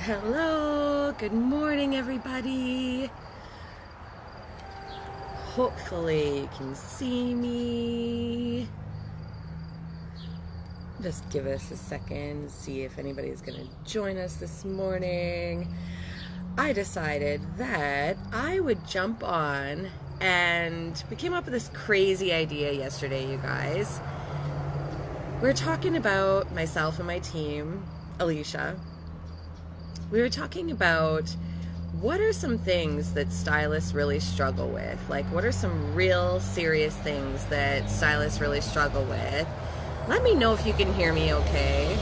Hello, good morning everybody. Hopefully you can see me. Just give us a second, see if anybody's gonna join us this morning. I decided that I would jump on, and we came up with this crazy idea yesterday, you guys. We're talking about myself and my team, Alicia. We were talking about what are some things that stylists really struggle with? Like, what are some real serious things that stylists really struggle with? Let me know if you can hear me okay.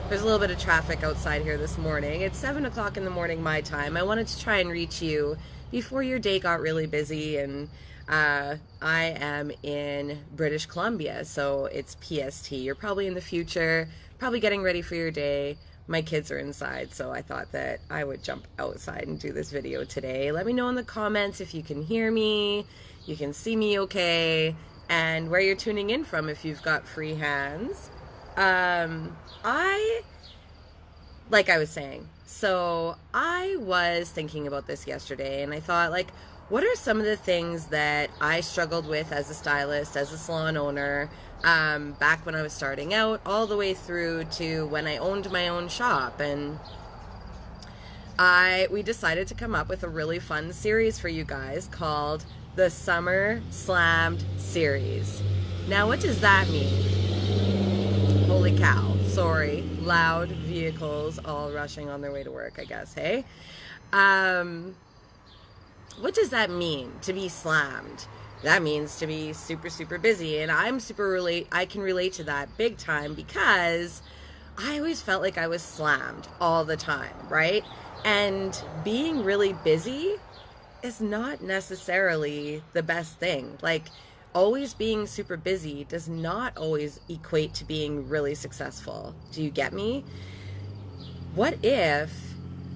There's a little bit of traffic outside here this morning. It's 7 o'clock in the morning my time. I wanted to try and reach you before your day got really busy, and I am in British Columbia, so it's PST. You're probably in the future, probably getting ready for your day. My kids are inside, so I thought that I would jump outside and do this video today. Let me know in the comments if you can hear me, you can see me okay, and where you're tuning in from if you've got free hands. Like I was saying, so I was thinking about this yesterday, and I thought, like, what are some of the things that I struggled with as a stylist, as a salon owner, back when I was starting out, all the way through to when I owned my own shop. And we decided to come up with a really fun series for you guys called the Summer Slammed Series. Now, what does that mean? Holy cow. Sorry, loud vehicles all rushing on their way to work, I guess, hey? What does that mean, to be slammed? That means to be super, super busy, and I can relate to that big time, because I always felt like I was slammed all the time, right? And being really busy is not necessarily the best thing. Like, always being super busy does not always equate to being really successful. Do you get me? What if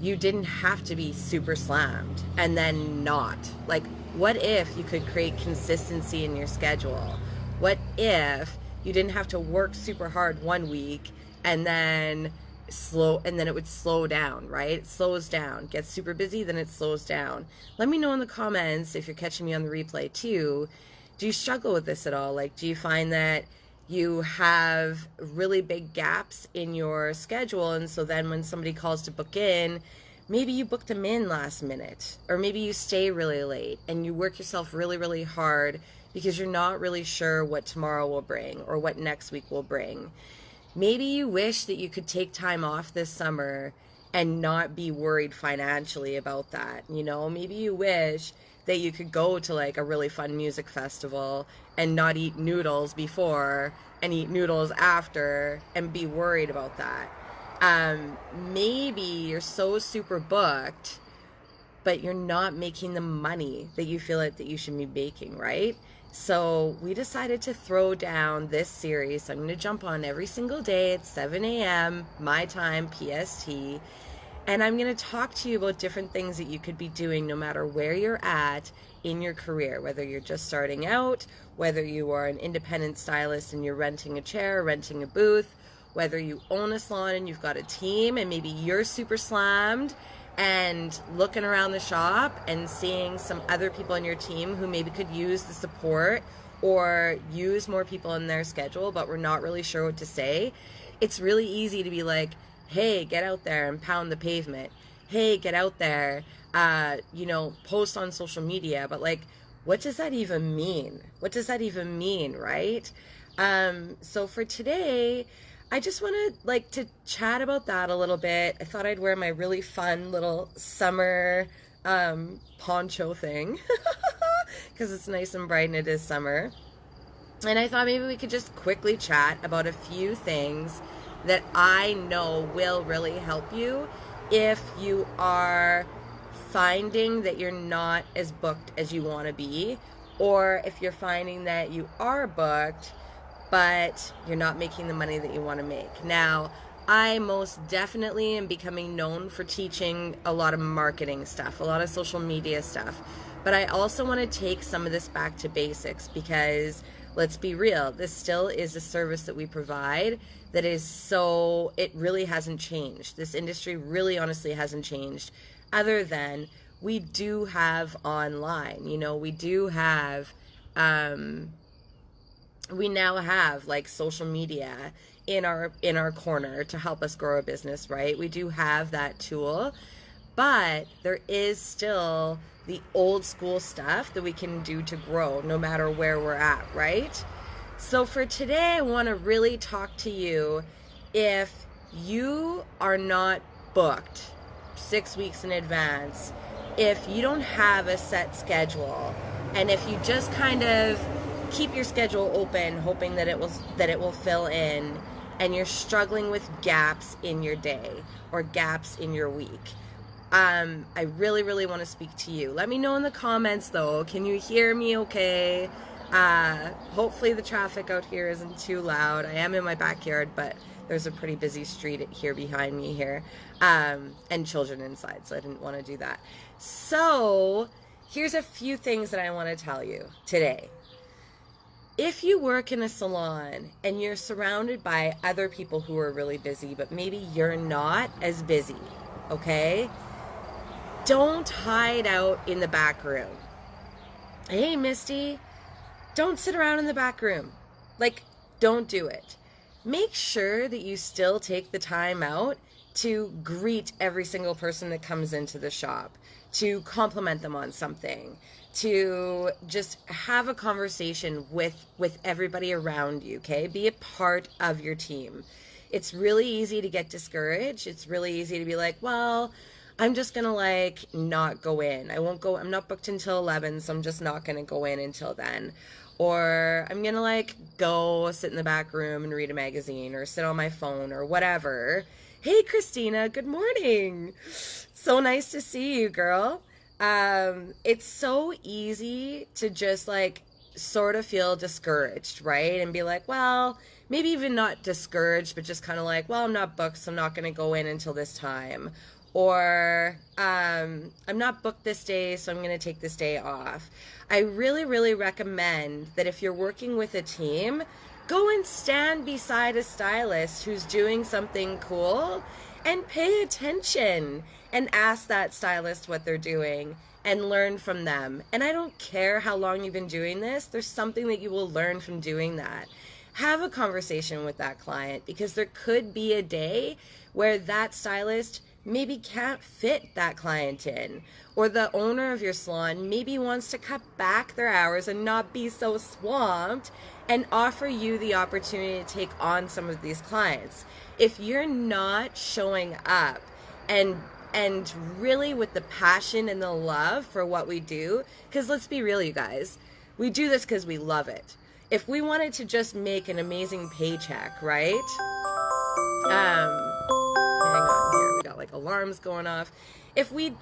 you didn't have to be super slammed and then not? Like, what if you could create consistency in your schedule? What if you didn't have to work super hard one week and then it would slow down, right? It slows down, gets super busy, then it slows down. Let me know in the comments if you're catching me on the replay too. Do you struggle with this at all? Like, do you find that you have really big gaps in your schedule, and so then when somebody calls to book in, maybe you booked them in last minute, or maybe you stay really late and you work yourself really, really hard because you're not really sure what tomorrow will bring or what next week will bring. Maybe you wish that you could take time off this summer and not be worried financially about that. You know, maybe you wish that you could go to like a really fun music festival and not eat noodles before and eat noodles after and be worried about that. Maybe you're so super booked, but you're not making the money that you feel like that you should be making, right? So we decided to throw down this series. I'm going to jump on every single day at 7 a.m. my time, PST. And I'm going to talk to you about different things that you could be doing no matter where you're at in your career, whether you're just starting out, whether you are an independent stylist and you're renting a chair, renting a booth, whether you own a salon and you've got a team and maybe you're super slammed and looking around the shop and seeing some other people on your team who maybe could use the support or use more people in their schedule, but we're not really sure what to say. It's really easy to be like, hey, get out there and pound the pavement. Hey, get out there, post on social media. But like, what does that even mean? What does that even mean, right? So for today, I just want to chat about that a little bit. I thought I'd wear my really fun little summer poncho thing because it's nice and bright and it is summer. And I thought maybe we could just quickly chat about a few things that I know will really help you if you are finding that you're not as booked as you want to be, or if you're finding that you are booked but you're not making the money that you want to make. Now, I most definitely am becoming known for teaching a lot of marketing stuff, a lot of social media stuff, but I also want to take some of this back to basics, because let's be real, this still is a service that we provide that is so, it really hasn't changed. This industry really honestly hasn't changed, other than we do have online, you know, we do have, we now have like social media in our corner to help us grow a business, right? We do have that tool, but there is still the old school stuff that we can do to grow no matter where we're at, right? So for today, I want to really talk to you if you are not booked 6 weeks in advance, if you don't have a set schedule, and if you just kind of keep your schedule open hoping that it will fill in, and you're struggling with gaps in your day or gaps in your week, I really, really want to speak to you. Let me know in the comments though. Can you hear me okay? Hopefully the traffic out here isn't too loud. I am in my backyard, but there's a pretty busy street here behind me here, and children inside, so I didn't want to do that. So here's a few things that I want to tell you today. If you work in a salon and you're surrounded by other people who are really busy, but maybe you're not as busy, okay? Don't hide out in the back room. Hey, Misty, don't sit around in the back room. Like, don't do it. Make sure that you still take the time out to greet every single person that comes into the shop, to compliment them on something, to just have a conversation with everybody around you, okay? Be a part of your team. It's really easy to get discouraged. It's really easy to be like, well, I'm just gonna like not go in. I'm not booked until 11, so I'm just not gonna go in until then. Or I'm gonna like go sit in the back room and read a magazine or sit on my phone or whatever. Hey, Christina, good morning. So nice to see you, girl. It's so easy to just like sort of feel discouraged, right? And be like, well, maybe even not discouraged, but just kind of like, well, I'm not booked, so I'm not going to go in until this time. Or I'm not booked this day, so I'm going to take this day off. I really, really recommend that if you're working with a team, go and stand beside a stylist who's doing something cool and pay attention and ask that stylist what they're doing and learn from them. And I don't care how long you've been doing this, there's something that you will learn from doing that. Have a conversation with that client, because there could be a day where that stylist maybe can't fit that client in, or the owner of your salon maybe wants to cut back their hours and not be so swamped and offer you the opportunity to take on some of these clients. If you're not showing up and really with the passion and the love for what we do, because let's be real, you guys, we do this because we love it. If we wanted to just make an amazing paycheck, right? Hang on here, we got like alarms going off. If we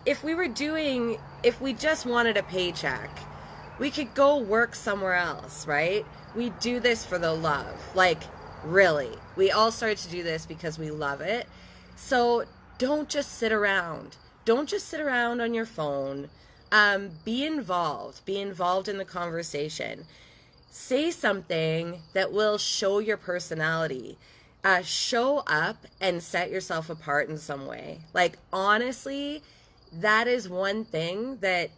just wanted a paycheck, we could go work somewhere else, right? We do this for the love. Like, really. We all started to do this because we love it. So don't just sit around. Don't just sit around on your phone. Be involved. Be involved in the conversation. Say something that will show your personality. Show up and set yourself apart in some way. Like, honestly, that is one thing that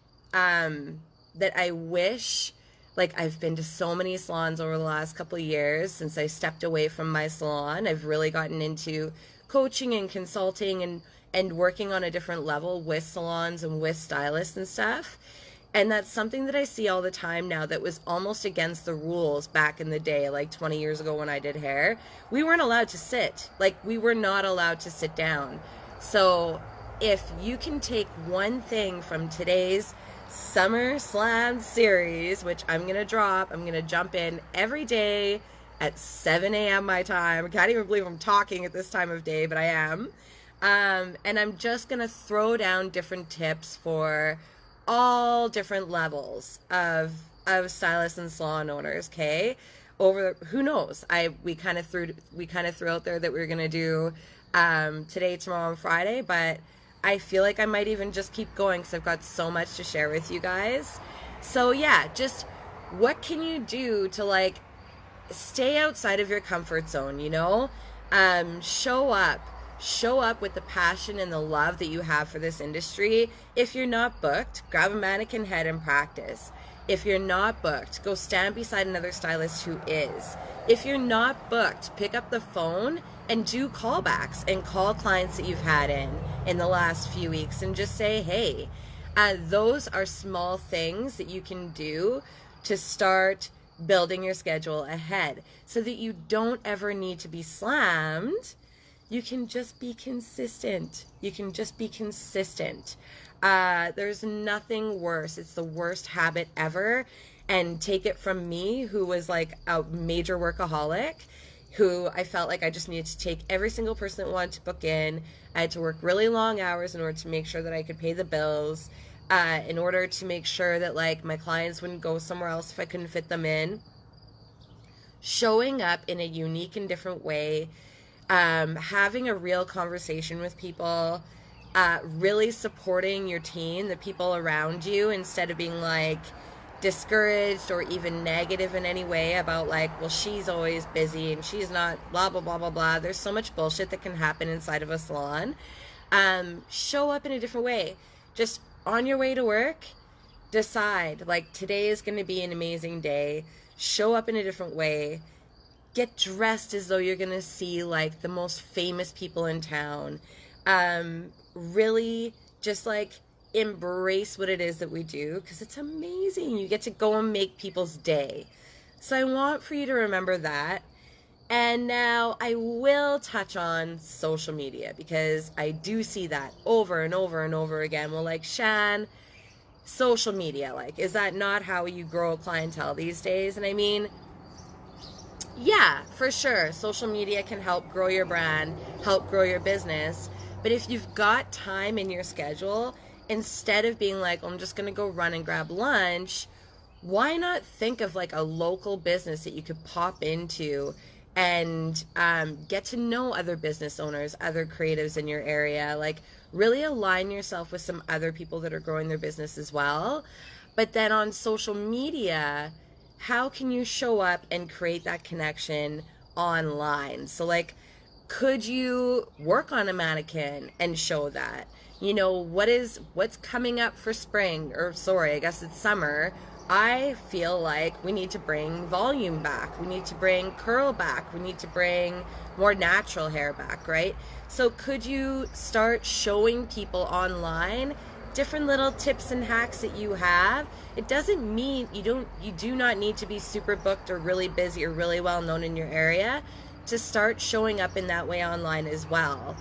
that I wish, like, I've been to so many salons over the last couple of years since I stepped away from my salon. I've really gotten into coaching and consulting and working on a different level with salons and with stylists and stuff. And that's something that I see all the time now that was almost against the rules back in the day, like 20 years ago when I did hair. We weren't allowed to sit. Like, we were not allowed to sit down. So if you can take one thing from today's Summer Slam series, which I'm going to jump in every day at 7 a.m. my time. I can't even believe I'm talking at this time of day, but I am. And I'm just going to throw down different tips for all different levels of stylists and salon owners, okay? Who knows? We kind of threw out there that we were going to do today, tomorrow, and Friday, but I feel like I might even just keep going because I've got so much to share with you guys. So yeah, just what can you do to like stay outside of your comfort zone, you know? Show up. Show up with the passion and the love that you have for this industry. If you're not booked, grab a mannequin head and practice. If you're not booked, go stand beside another stylist who is. If you're not booked, pick up the phone and do callbacks and call clients that you've had in the last few weeks and just say, hey, those are small things that you can do to start building your schedule ahead so that you don't ever need to be slammed. You can just be consistent. You can just be consistent. There's nothing worse. It's the worst habit ever. And take it from me, who was like a major workaholic, who I felt like I just needed to take every single person that wanted to book in. I had to work really long hours in order to make sure that I could pay the bills, in order to make sure that like my clients wouldn't go somewhere else if I couldn't fit them in. Showing up in a unique and different way, having a real conversation with people, really supporting your team, the people around you, instead of being like discouraged or even negative in any way about like, well, she's always busy and she's not, blah, blah, blah, blah, blah. There's so much bullshit that can happen inside of a salon. Show up in a different way. Just on your way to work, decide like today is going to be an amazing day. Show up in a different way. Get dressed as though you're going to see like the most famous people in town. Really just like embrace what it is that we do, because it's amazing. You get to go and make people's day. So I want for you to remember that. And now I will touch on social media, because I do see that over and over and over again. Well, like, Shan, social media, like, is that not how you grow a clientele these days? And I mean, yeah, for sure. Social media can help grow your brand, help grow your business. But if you've got time in your schedule, instead of being like, oh, I'm just going to go run and grab lunch, why not think of like a local business that you could pop into and get to know other business owners, other creatives in your area, like really align yourself with some other people that are growing their business as well. But then on social media, how can you show up and create that connection online? So like, could you work on a mannequin and show that? You know, what's coming up for spring, or sorry, I guess it's summer. I feel like we need to bring volume back. We need to bring curl back. We need to bring more natural hair back, right? So could you start showing people online different little tips and hacks that you have? It doesn't mean you do not need to be super booked or really busy or really well known in your area to start showing up in that way online as well.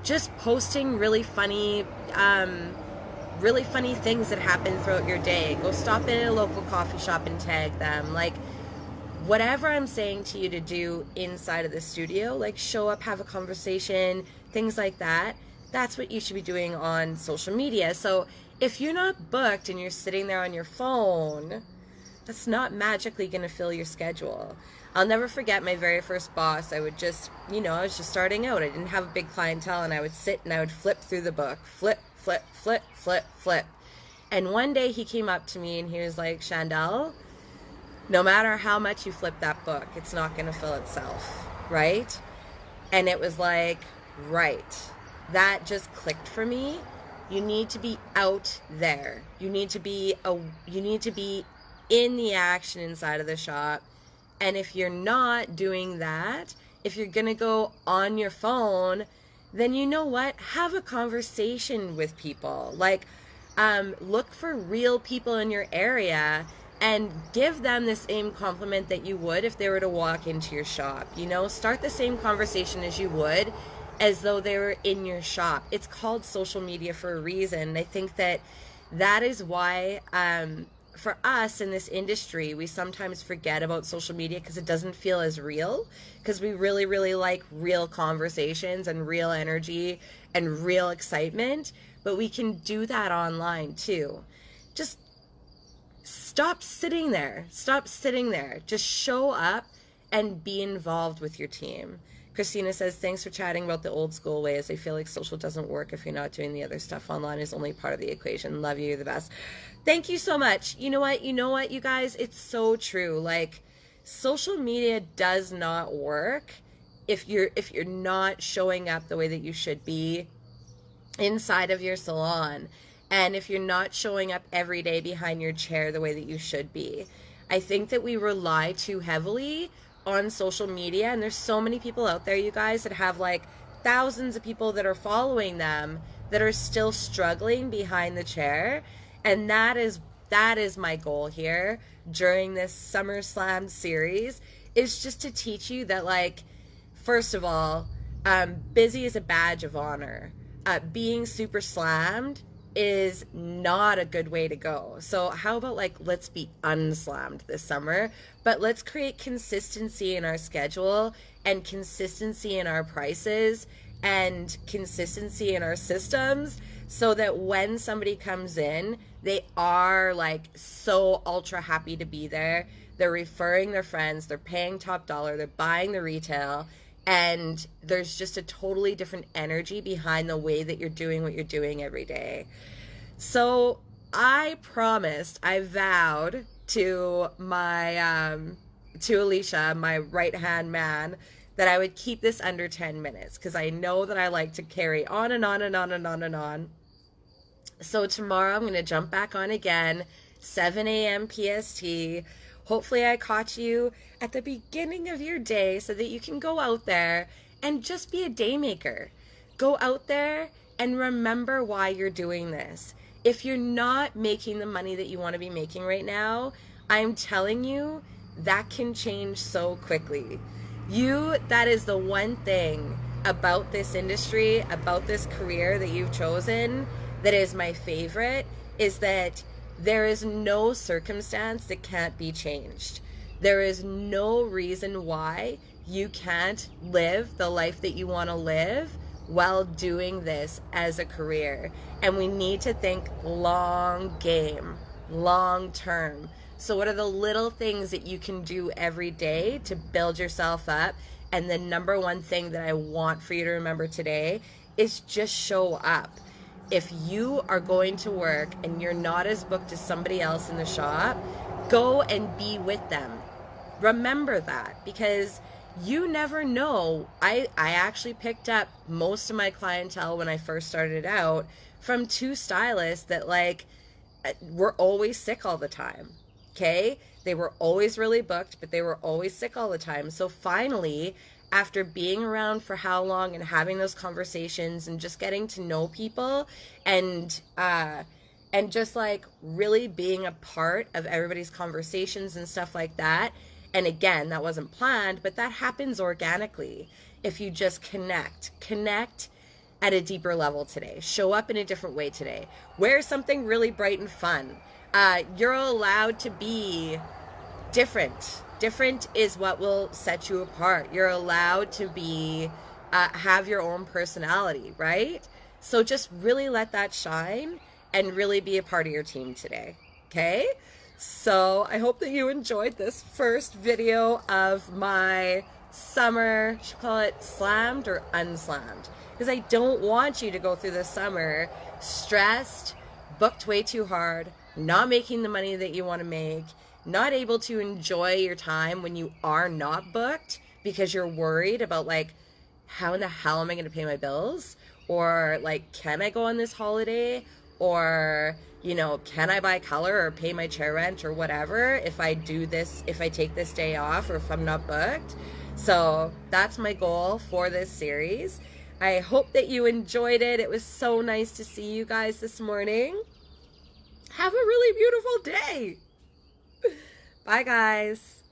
Just posting really funny things that happen throughout your day. Go stop in a local coffee shop and tag them. Like, whatever I'm saying to you to do inside of the studio, like show up, have a conversation, things like that. That's what you should be doing on social media. So if you're not booked and you're sitting there on your phone, that's not magically going to fill your schedule. I'll never forget my very first boss. I would just, I was just starting out. I didn't have a big clientele, and I would sit and I would flip through the book. Flip, flip, flip, flip, flip. And one day he came up to me and he was like, Chandel, no matter how much you flip that book, it's not going to fill itself, right? And it was like, right. That just clicked for me. You need to be out there. You need to be in the action inside of the shop. And if you're not doing that, if you're going to go on your phone, then you know what? Have a conversation with people. Like, look for real people in your area and give them the same compliment that you would if they were to walk into your shop. Start the same conversation as you would as though they were in your shop. It's called social media for a reason. I think that is why, for us in this industry, we sometimes forget about social media because it doesn't feel as real, because we really, really like real conversations and real energy and real excitement, but we can do that online too. Just stop sitting there. Just show up and be involved with your team. Christina says, thanks for chatting about the old school ways. I feel like social doesn't work if you're not doing the other stuff. Online is only part of the equation. Love you. You're the best. Thank you so much. You know what, you guys? It's so true. Like, social media does not work if you're not showing up the way that you should be inside of your salon, and if you're not showing up every day behind your chair the way that you should be. I think that we rely too heavily on social media, and there's so many people out there, you guys, that have like thousands of people that are following them that are still struggling behind the chair. And that is my goal here during this Summer Slam series, is just to teach you that, like, first of all, busy is a badge of honor. Being super slammed is not a good way to go. So how about, like, let's be unslammed this summer, but let's create consistency in our schedule and consistency in our prices and consistency in our systems, so that when somebody comes in, they are like so ultra happy to be there. They're referring their friends, they're paying top dollar, they're buying the retail, and there's just a totally different energy behind the way that you're doing what you're doing every day. So I promised, I vowed to my, to Alicia, my right-hand man, that I would keep this under 10 minutes, because I know that I like to carry on and on and on and on and on. So tomorrow I'm going to jump back on again, 7 a.m. PST. Hopefully I caught you at the beginning of your day so that you can go out there and just be a day maker. Go out there and remember why you're doing this. If you're not making the money that you want to be making right now, I'm telling you, that can change so quickly. That is the one thing about this industry, about this career that you've chosen, that is my favorite, is that there is no circumstance that can't be changed. There is no reason why you can't live the life that you want to live while doing this as a career. And we need to think long game, long term. So what are the little things that you can do every day to build yourself up? And the number one thing that I want for you to remember today is just show up. If you are going to work and you're not as booked as somebody else in the shop, go and be with them. Remember that, because you never know. I actually picked up most of my clientele when I first started out from 2 stylists that, like, were always sick all the time. Okay? They were always really booked, but they were always sick all the time. So finally, after being around for how long and having those conversations and just getting to know people and just like really being a part of everybody's conversations and stuff like that. And again, that wasn't planned, but that happens organically if you just connect at a deeper level today. Show up in a different way today. Wear something really bright and fun. You're allowed to be different. Different is what will set you apart. You're allowed to be, have your own personality, right? So just really let that shine and really be a part of your team today, okay? So I hope that you enjoyed this first video of my summer, should call it slammed or unslammed, because I don't want you to go through the summer stressed, booked way too hard, not making the money that you want to make, not able to enjoy your time when you are not booked because you're worried about, like, how in the hell am I going to pay my bills? Or, like, can I go on this holiday? Or, you know, can I buy color or pay my chair rent or whatever if I do this, if I take this day off or if I'm not booked? So that's my goal for this series. I hope that you enjoyed it. It was so nice to see you guys this morning. Have a really beautiful day. Bye, guys.